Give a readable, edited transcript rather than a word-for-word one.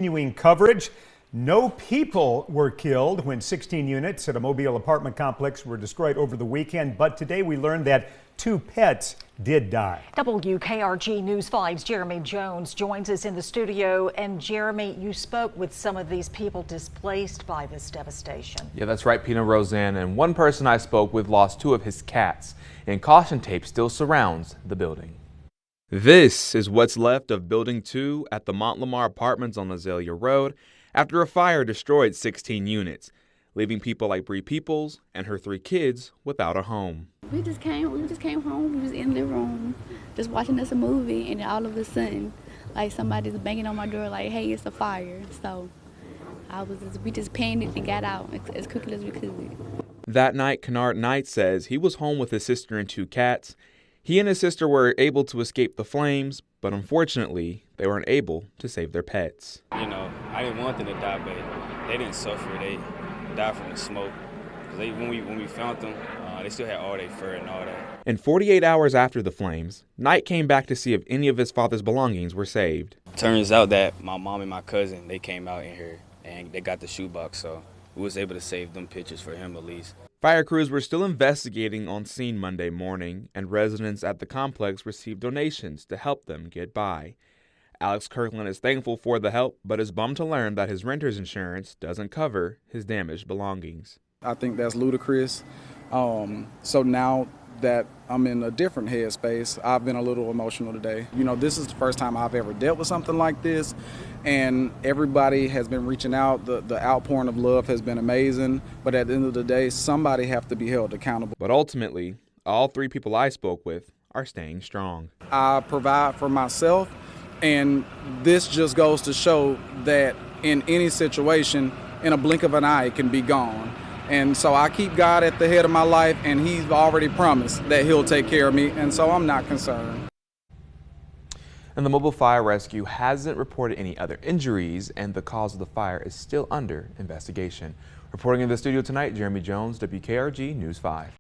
Continuing coverage. No people were killed when 16 units at a Mobile apartment complex were destroyed over the weekend, but today we learned that 2 pets did die. WKRG News 5's Jeremy Jones joins us in the studio. And Jeremy, you spoke with some of these people displaced by this devastation. Yeah, that's right, Pina Roseanne. And one person I spoke with lost 2 of his cats, and caution tape still surrounds the building. This is what's left of Building 2 at the Montlimar Apartments on Azalea Road after a fire destroyed 16 units, leaving people like Bree Peoples and her 3 kids without a home. We just came home. We was in the room, just watching us a movie, and all of a sudden, like somebody's banging on my door, like, "Hey, it's a fire!" So we just panicked and got out as quickly as we could. That night, Kennard Knight says he was home with his sister and 2 cats. He and his sister were able to escape the flames, but unfortunately, they weren't able to save their pets. You know, I didn't want them to die, but they didn't suffer. They died from the smoke. When we found them, they still had all their fur and all that. And 48 hours after the flames, Knight came back to see if any of his father's belongings were saved. Turns out that my mom and my cousin, they came out in here and they got the shoebox, so we was able to save them pictures for him at least. Fire crews were still investigating on scene Monday morning, and residents at the complex received donations to help them get by. Alex Kirkland is thankful for the help, but is bummed to learn that his renter's insurance doesn't cover his damaged belongings. I think that's ludicrous. So now that I'm in a different headspace, I've been a little emotional today. You know, this is the first time I've ever dealt with something like this, and everybody has been reaching out. The outpouring of love has been amazing, but at the end of the day, somebody have to be held accountable. But ultimately, all 3 people I spoke with are staying strong. I provide for myself, and this just goes to show that in any situation, in a blink of an eye, it can be gone. And so I keep God at the head of my life, and He's already promised that He'll take care of me, and so I'm not concerned. And the mobile fire rescue hasn't reported any other injuries, and the cause of the fire is still under investigation. Reporting in the studio tonight, Jeremy Jones, WKRG News 5.